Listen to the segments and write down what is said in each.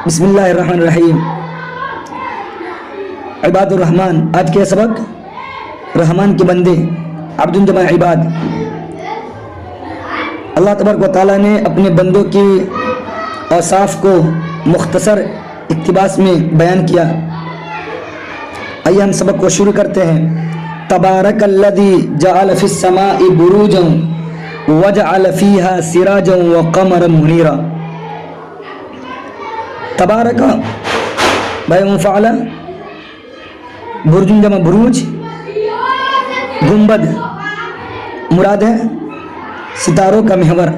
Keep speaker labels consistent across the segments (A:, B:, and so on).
A: بسم اللہ الرحمن الرحیم۔ عباد الرحمن، آج کے سبق رحمان کے بندے، عبد جمع عباد۔ اللہ تبارک و تعالیٰ نے اپنے بندوں کی اوصاف کو مختصر اقتباس میں بیان کیا۔ آئیے ہم سبق کو شروع کرتے ہیں۔ تبارک الذی جعل فی السماء بروجا وجعل فیہا سراجا وقمرا منیرا۔ تبارک بھائی مفعلہ، برج جمع بروج، گنبد مراد ہے ستاروں کا محور،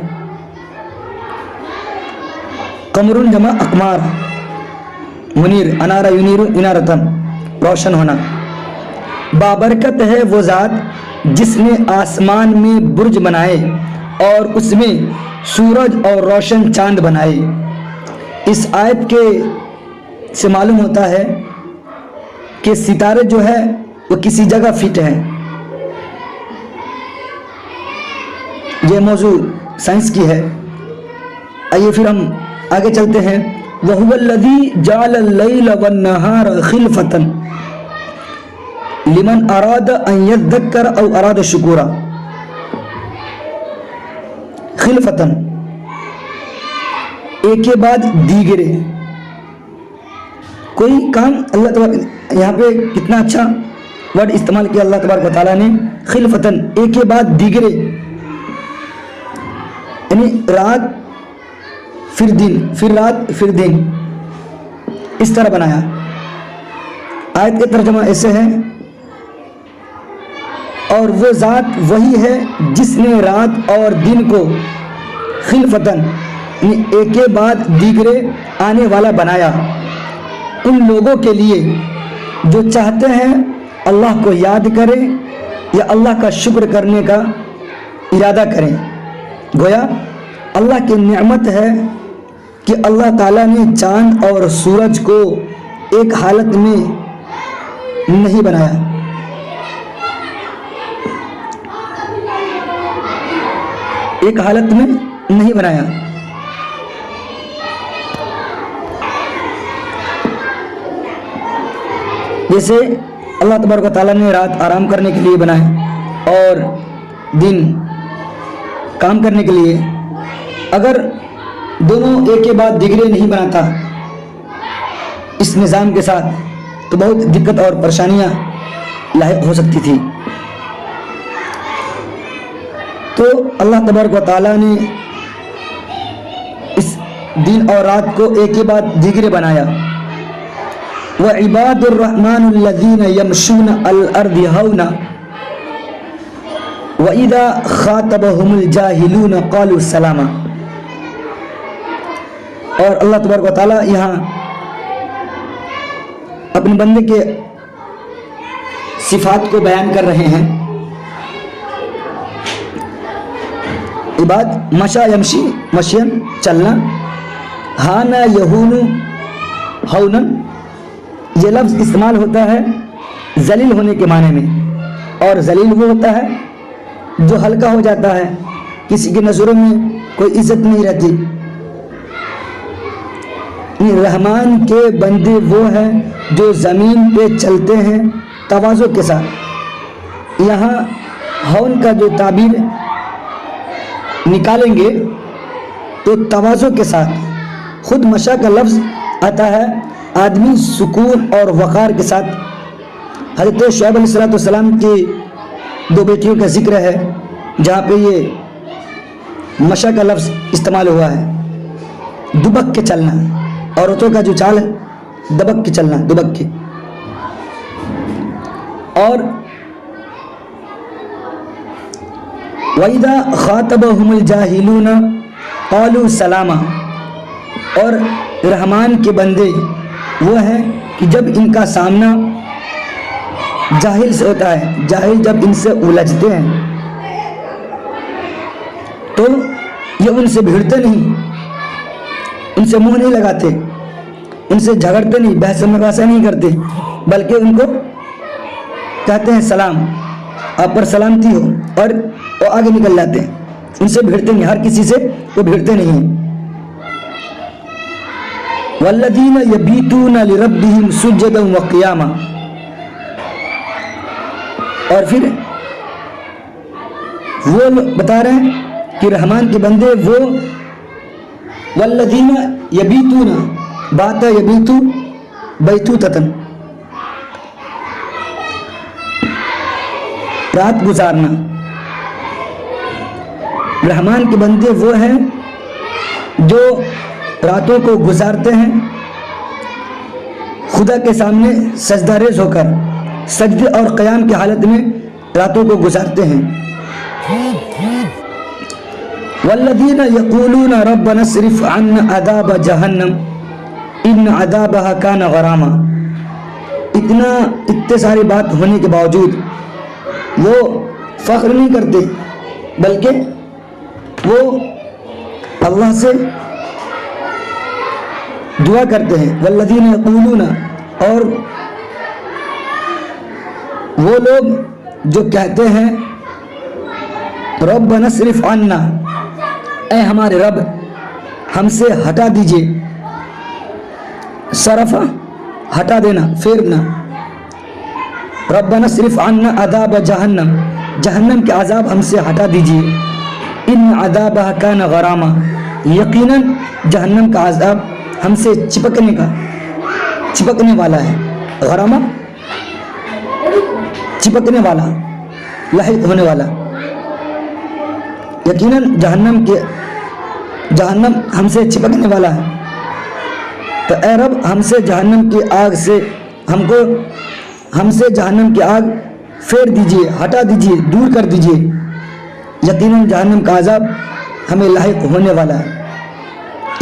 A: قمر جمع اقمار، منیر انارا ینیر انارتن روشن ہونا۔ بابرکت ہے وہ ذات جس نے آسمان میں برج بنائے اور اس میں سورج اور روشن چاند بنائے۔ اس آیت کے سے معلوم ہوتا ہے کہ ستارے جو ہے وہ کسی جگہ فٹ ہیں۔ یہ موضوع سائنس کی ہے۔ آئیے پھر ہم آگے چلتے ہیں۔ وَهُوَ الَّذِي جَعَلَ اللَّيْلَ وَالنَّهَارَ خِلْفَةً لِمَنْ أَرَادَ أَنْ يَذَّكَّرَ أَوْ أَرَادَ شُكُورًا۔ خلفتن ایک کے بعد دیگرے، کوئی کام اللہ تبارک، یہاں پہ کتنا اچھا ورڈ استعمال کیا اللہ تبارک و تعالیٰ نے، خلفتن ایک کے بعد دیگرے، یعنی رات پھر دن، پھر رات پھر دن، اس طرح بنایا۔ آیت کا ترجمہ ایسے ہے، اور وہ ذات وہی ہے جس نے رات اور دن کو خلفتن یعنی ایک کے بعد دیگرے آنے والا بنایا، ان لوگوں کے لیے جو چاہتے ہیں اللہ کو یاد کریں یا اللہ کا شکر کرنے کا ارادہ کریں۔ گویا اللہ کی نعمت ہے کہ اللہ تعالیٰ نے چاند اور سورج کو ایک حالت میں نہیں بنایا، ایک حالت میں نہیں بنایا۔ جیسے اللہ تبارک و تعالیٰ نے رات آرام کرنے کے لیے بنائے اور دن کام کرنے کے لیے، اگر دونوں ایک کے بعد دیگرے نہیں بناتا اس نظام کے ساتھ تو بہت دقت اور پریشانیاں لاحق ہو سکتی تھی۔ تو اللہ تبارک و تعالیٰ نے اس دن اور رات کو ایک کے بعد دیگرے بنایا۔ وَعِبَادُ الرَّحْمَنُ الَّذِينَ يَمْشُونَ عَلَى الْأَرْضِ هَوْنًا وَإِذَا خَاطَبَهُمُ الْجَاهِلُونَ قَالُوا سَلَامًا۔ اور اللہ تبارک و تعالیٰ یہاں اپنے بندے کے صفات کو بیان کر رہے ہیں۔ عباد مشا یمشی مشین چلنا، ہانا یہون ہونن، یہ لفظ استعمال ہوتا ہے ذلیل ہونے کے معنی میں، اور ذلیل وہ ہوتا ہے جو ہلکا ہو جاتا ہے، کسی کی نظروں میں کوئی عزت نہیں رہتی۔ رحمان کے بندے وہ ہیں جو زمین پہ چلتے ہیں تواضع کے ساتھ۔ یہاں ہون کا جو تعبیر نکالیں گے تو تواضع کے ساتھ، خود مشا کا لفظ آتا ہے آدمی سکون اور وقار کے ساتھ۔ حضرت شعیب علیہ السلام کی دو بیٹیوں کا ذکر ہے جہاں پہ یہ مشا کا لفظ استعمال ہوا ہے۔ دبک کے چلنا، عورتوں کا جو چال ہے دبک کے چلنا، دبک کے۔ اور وَإِذَا خَاطَبَهُمُ الْجَاهِلُونَ قَالُوا سَلَامًا، اور رحمان کے بندے وہ ہیں کہ جب ان کا سامنا جاہل سے ہوتا ہے، جاہل جب ان سے الجھتے ہیں تو یہ ان سے بھیڑتے نہیں، ان سے منہ نہیں لگاتے، ان سے جھگڑتے نہیں، بحث مباحثہ نہیں کرتے، بلکہ ان کو کہتے ہیں سلام، آپ پر سلامتی ہو، اور وہ آگے نکل جاتے ہیں، ان سے بھیڑتے نہیں، ہر کسی سے وہ بھیڑتے نہیں۔ والذین یبیتون لربہم سجدا وقیاما. اور پھر وہ بتا رہے ہیں کہ رحمان کے بندے وہ والذین یبیتون بات یبیتو بیتوتتن رات گزارنا. رحمان کے بندے وہ ہیں جو راتوں کو گزارتے ہیں خدا کے سامنے سجدہ ریز ہو کر, سجدے اور قیام کی حالت میں راتوں کو گزارتے ہیں. والذین یقولون ربنا اصرف عنا عذاب جہنم ان عذابها کان غراما. اتنے ساری بات ہونے کے باوجود وہ فخر نہیں کرتے بلکہ وہ اللہ سے دعا کرتے ہیں. والذین یقولون, اور وہ لوگ جو کہتے ہیں ربنا اصرف عنا, اے ہمارے رب ہم سے ہٹا دیجئے. صرف ہٹا دینا, پھیرنا. ربنا اصرف عنا عذاب جہنم, جہنم کے عذاب ہم سے ہٹا دیجئے. ان عذابها کان غراما, یقیناً جہنم کا عذاب ہم سے چپکنے والا ہے. غراما چپکنے والا, لاحق ہونے والا. یقیناً جہنم ہم سے چپکنے والا ہے. تو اے رب ہم سے جہنم کی آگ سے ہم سے جہنم کی آگ پھیر دیجئے, ہٹا دیجئے, دور کر دیجئے. یقیناً جہنم کا عذاب ہمیں لاحق ہونے والا ہے.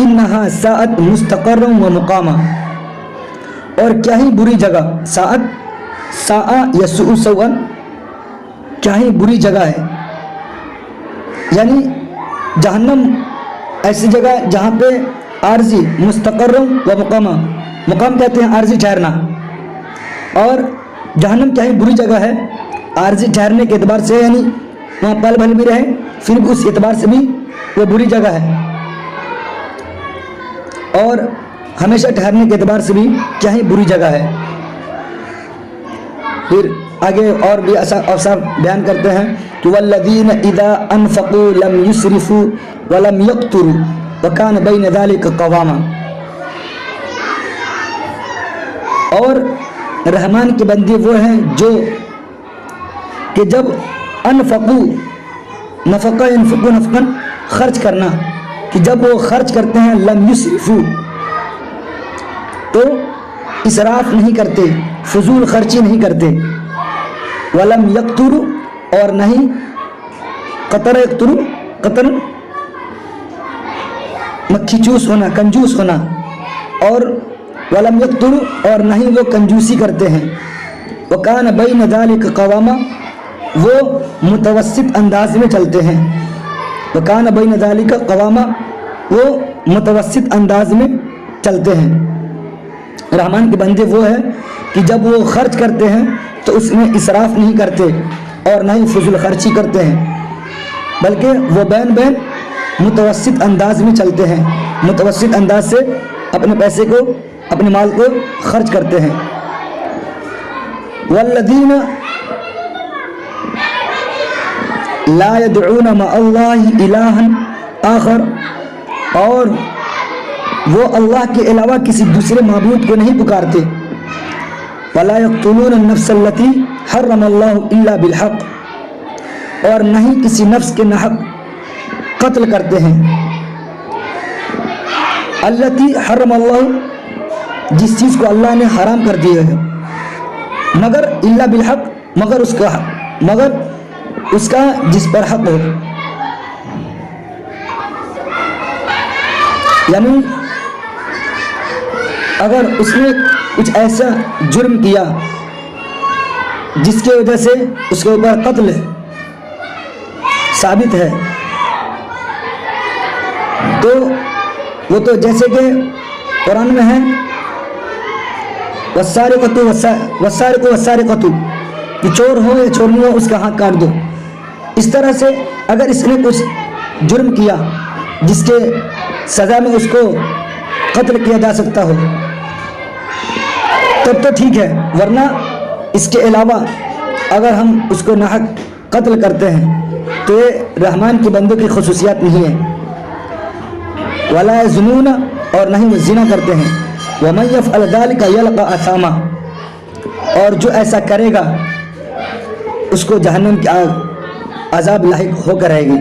A: انہا ساعت مستقر و مقاما, اور کیا ہی بری جگہ. ساعہ یسوء سوءا, کیا ہی بری جگہ ہے. یعنی جہنم ایسی جگہ جہاں پہ عارضی مستقر و مقامہ, مقام کہتے ہیں عارضی ٹھہرنا, اور جہنم کیا ہی بری جگہ ہے عارضی ٹھہرنے کے اعتبار سے, یعنی وہاں پل بھل بھی رہے پھر بھی اس اعتبار سے بھی وہ بری جگہ ہے, اور ہمیشہ ٹھہرنے کے اعتبار سے بھی کیا ہی بری جگہ ہے. پھر آگے اور بھی اوصاف بیان کرتے ہیں کہ والذین اذا انفقوا لم یسرفوا ولم یقتروا وکان بین ذلک قواما. اور رحمان کے بندے وہ ہیں جو کہ جب انفقوا, نفقہ ينفقوا نفقا خرچ کرنا, کہ جب وہ خرچ کرتے ہیں لم یسرفوا تو اسراف نہیں کرتے, فضول خرچی نہیں کرتے. ولم یقتروا, اور نہیں قطر یقتروا, قطر مکھی چوس ہونا, کنجوس ہونا. اور ولم یقتروا, اور نہیں وہ کنجوسی کرتے ہیں. وکان بین ذلک قواما, وہ متوسط انداز میں چلتے ہیں. وکان بین ذلک قواما, وہ متوسط انداز میں چلتے ہیں. رحمان کے بندے وہ ہیں کہ جب وہ خرچ کرتے ہیں تو اس میں اسراف نہیں کرتے اور نہ ہی فضول خرچی کرتے ہیں, بلکہ وہ بین متوسط انداز میں چلتے ہیں, متوسط انداز سے اپنے پیسے کو, اپنے مال کو خرچ کرتے ہیں. والذین لا يدعون مع اللہ الہا آخر, اور وہ اللہ کے علاوہ کسی دوسرے معبود کو نہیں پکارتے. ولا يقتلون النفس التي حرم اللہ الا بالحق, اور نہیں کسی نفس کے ناحق قتل کرتے ہیں. التي حرم اللہ, جس چیز کو اللہ نے حرام کر دیا ہے, مگر الا بالحق, مگر اس کا جس پر حق ہو. یعنی اگر اس نے کچھ ایسا جرم کیا جس کی وجہ سے اس کے اوپر قتل ثابت ہے, تو وہ تو جیسے کہ قرآن میں ہے والسارقۃ والسارقۃ, کہ چور ہو یا چورنی ہو اس کا ہاتھ کاٹ دو. اس طرح سے اگر اس نے کچھ جرم کیا جس کے سزا میں اس کو قتل کیا جا سکتا ہو تب تو ٹھیک ہے، ورنہ اس کے علاوہ اگر ہم اس کو ناحق قتل کرتے ہیں تو یہ رحمان کے بندوں کی خصوصیات نہیں ہے۔ ولا یزنون، اور نہ ہی وہ زنا کرتے ہیں۔ ومن یفعل ذلک یلقى اثاما، اور جو ایسا کرے گا اس کو جہنم کی آگ عذاب لاحق ہو کر رہے گی۔